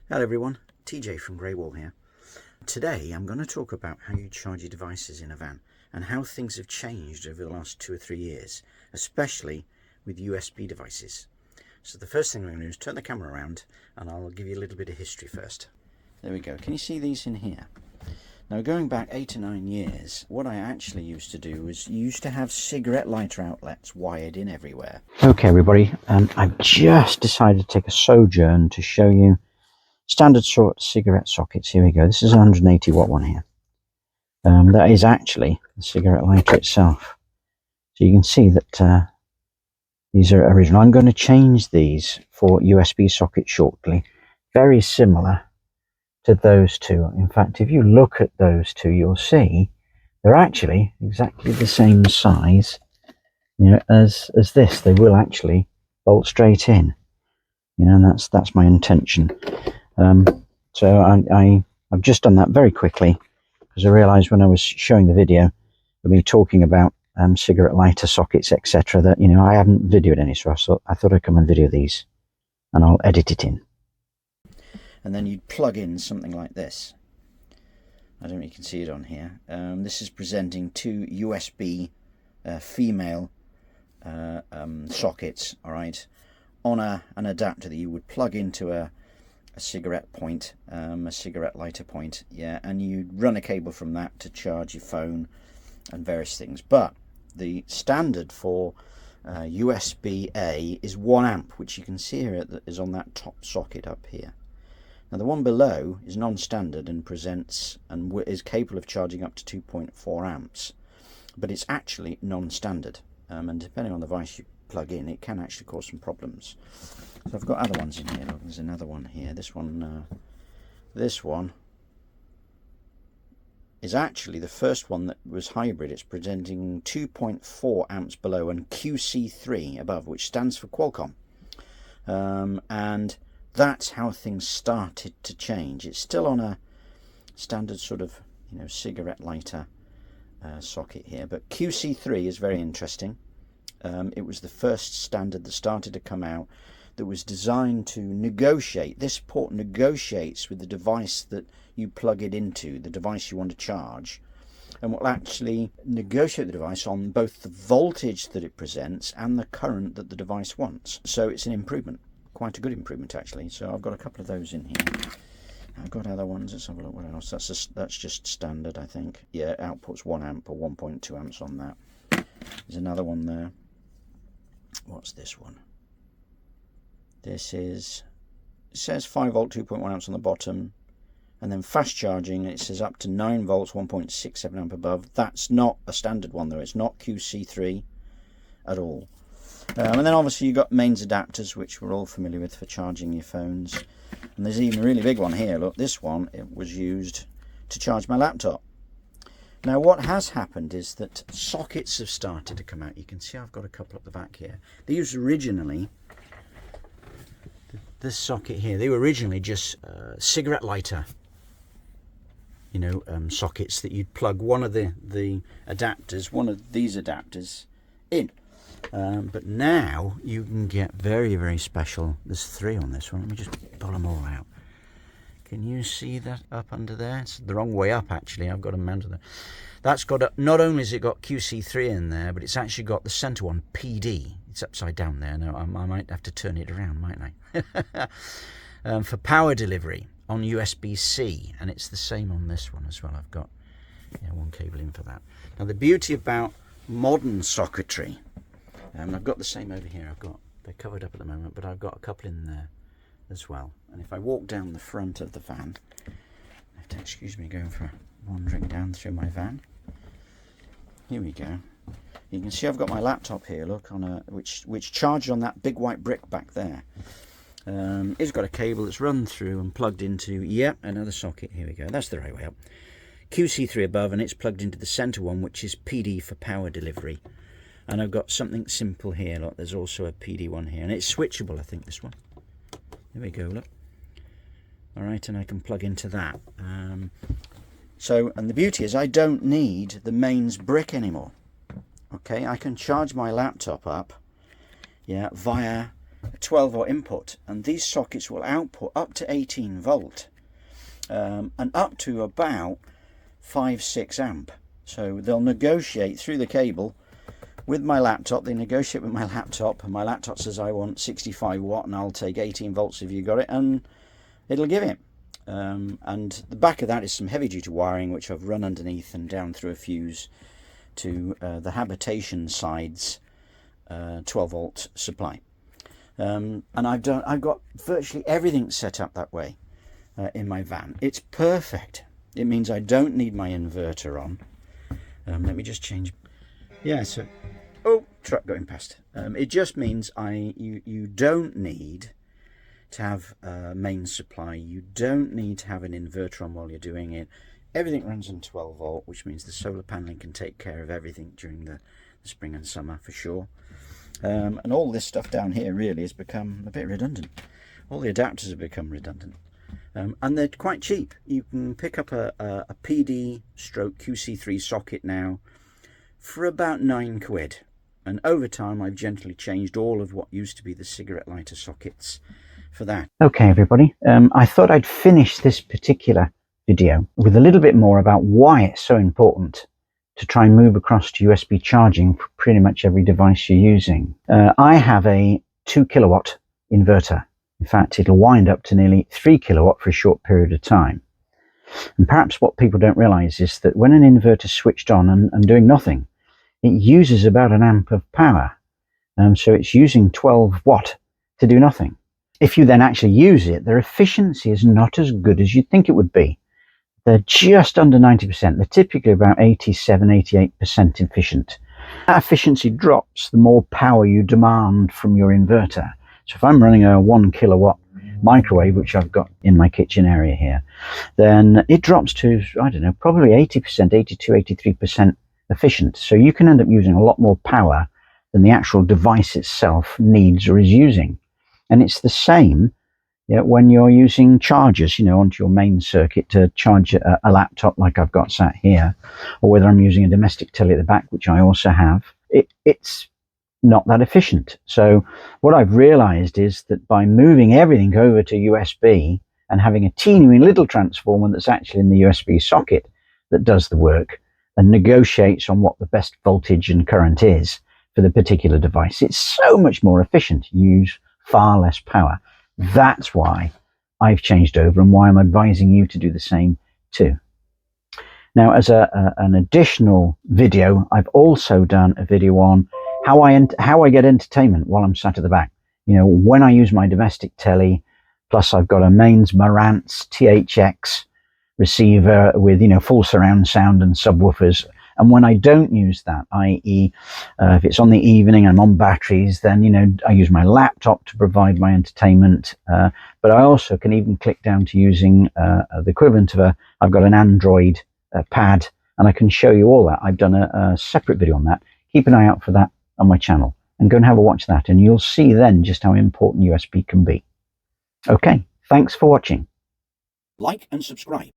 Hello everyone, TJ from Grey Wall here. Today I'm going to talk about how you charge your devices in a van and how things have changed over the last 2 or 3 years, especially with USB devices. So the first thing I'm going to do is turn the camera around and I'll give you a little bit of history first. There we go. Can you see these in here? Now going back 8 or 9 years, what I actually used to do was used to have cigarette lighter outlets wired in everywhere. Okay everybody, I've just decided to take a sojourn to show you standard sort cigarette sockets. Here we go. This is a 180 watt one here. That is actually the cigarette lighter itself. So you can see that these are original. I'm going to change these for USB sockets shortly. Very similar to those two. In fact, if you look at those two, you'll see they're actually exactly the same size, as this. They will actually bolt straight in. And that's my intention. So I've just done that very quickly because I realized when I was showing the video of me talking about cigarette lighter sockets, etc., that I hadn't videoed any, so I thought I'd come and video these and I'll edit it in. And then you'd plug in something like this. I don't know if you can see it on here. This is presenting two USB female sockets, all right, on an adapter that you would plug into a cigarette point, a cigarette lighter point, and you run a cable from that to charge your phone and various things. But the standard for USB-A is 1 amp, which you can see here is on that top socket up here. Now the one below is non-standard and presents and is capable of charging up to 2.4 amps, but it's actually non-standard, and depending on the device you plug in, it can actually cause some problems. So I've got other ones in here. Look, there's another one here. This one is actually the first one that was hybrid. It's presenting 2.4 amps below and QC3 above, which stands for Qualcomm. And that's how things started to change. It's still on a standard sort of cigarette lighter socket here, but QC3 is very interesting. It was the first standard that started to come out that was designed to negotiate. This port negotiates with the device that you plug it into, the device you want to charge, and will actually negotiate the device on both the voltage that it presents and the current that the device wants. So it's an improvement, quite a good improvement actually. So I've got a couple of those in here. I've got other ones. Let's have a look what else. That's just standard, I think. Yeah, outputs 1 amp or 1.2 amps on that. There's another one there. What's this one? This is, it says 5 volt 2.1 amps on the bottom, and then fast charging, it says up to 9 volts 1.67 amp above. That's not a standard one though. It's not QC3 at all. And then obviously you've got mains adapters, which we're all familiar with for charging your phones. And there's even a really big one here. Look, this one, it was used to charge my laptop. Now what has happened is that sockets have started to come out. You can see I've got a couple at the back here. These originally, this socket here, they were originally just cigarette lighter, sockets that you'd plug one of the adapters, one of these adapters in. But now you can get very, very special. There's 3 on this one. Let me just pull them all out. Can you see that up under there? It's the wrong way up actually. I've got them mounted there. That's got not only has it got QC3 in there, but it's actually got the center one, PD. It's upside down there. Now I might have to turn it around, mightn't I? For power delivery on USB-C, and it's the same on this one as well. I've got one cable in for that. Now the beauty about modern socketry, I've got the same over here. They're covered up at the moment, but I've got a couple in there as well. And if I walk down the front of the van, I have to excuse me going for wandering down through my van. Here we go. You can see I've got my laptop here. Look, on which charges on that big white brick back there. It's got a cable that's run through and plugged into another socket. Here we go. That's the right way up. QC3 above, and it's plugged into the center one, which is PD for power delivery. And I've got something simple here. Look, there's also a PD one here, and it's switchable. I think this one. There we go, look. Alright, and I can plug into that. And the beauty is I don't need the mains brick anymore. Okay, I can charge my laptop up via a 12 volt input, and these sockets will output up to 18 volt and up to about 5-6 amp. So they'll negotiate through the cable with my laptop. They negotiate with my laptop, and my laptop says I want 65 watt and I'll take 18 volts if you got it, and it'll give it. And the back of that is some heavy duty wiring which I've run underneath and down through a fuse to the habitation side's 12 volt supply. And I've got virtually everything set up that way in my van. It's perfect. It means I don't need my inverter on. Let me just change. Yeah, so truck going past. It just means you don't need to have a main supply. You don't need to have an inverter on while you're doing it. Everything runs on 12 volt, which means the solar paneling can take care of everything during the spring and summer for sure. And all this stuff down here really has become a bit redundant. All the adapters have become redundant. And they're quite cheap. You can pick up a PD/QC3 socket now for about £9. And over time I've gently changed all of what used to be the cigarette lighter sockets for that. Okay everybody, I thought I'd finish this particular video with a little bit more about why it's so important to try and move across to USB charging for pretty much every device you're using. I have a 2 kilowatt inverter. In fact, it'll wind up to nearly 3 kilowatt for a short period of time. And perhaps what people don't realize is that when an inverter's switched on and doing nothing, it uses about an amp of power. So it's using 12 watt to do nothing. If you then actually use it, their efficiency is not as good as you'd think it would be. They're just under 90%. They're typically about 87, 88% efficient. That efficiency drops the more power you demand from your inverter. So if I'm running a 1 kilowatt microwave, which I've got in my kitchen area here, then it drops to, I don't know, probably 80%, 82, 83% efficient. So you can end up using a lot more power than the actual device itself needs or is using. And it's the same when you're using chargers, onto your main circuit to charge a laptop like I've got sat here, or whether I'm using a domestic telly at the back, which I also have, it's not that efficient. So what I've realized is that by moving everything over to USB and having a teeny little transformer that's actually in the USB socket that does the work and negotiates on what the best voltage and current is for the particular device, it's so much more efficient. You use far less power. That's why I've changed over and why I'm advising you to do the same too. Now, as an additional video, I've also done a video on how I get entertainment while I'm sat at the back. When I use my domestic telly, plus I've got a Mains Marantz THX receiver with full surround sound and subwoofers. And when I don't use that, i.e. If it's on the evening and I'm on batteries, then I use my laptop to provide my entertainment. But I also can even click down to using the equivalent of I've got an Android pad, and I can show you all that. I've done a separate video on that. Keep an eye out for that on my channel and go and have a watch that, and you'll see then just how important USB can be. Okay, thanks for watching. Like and subscribe.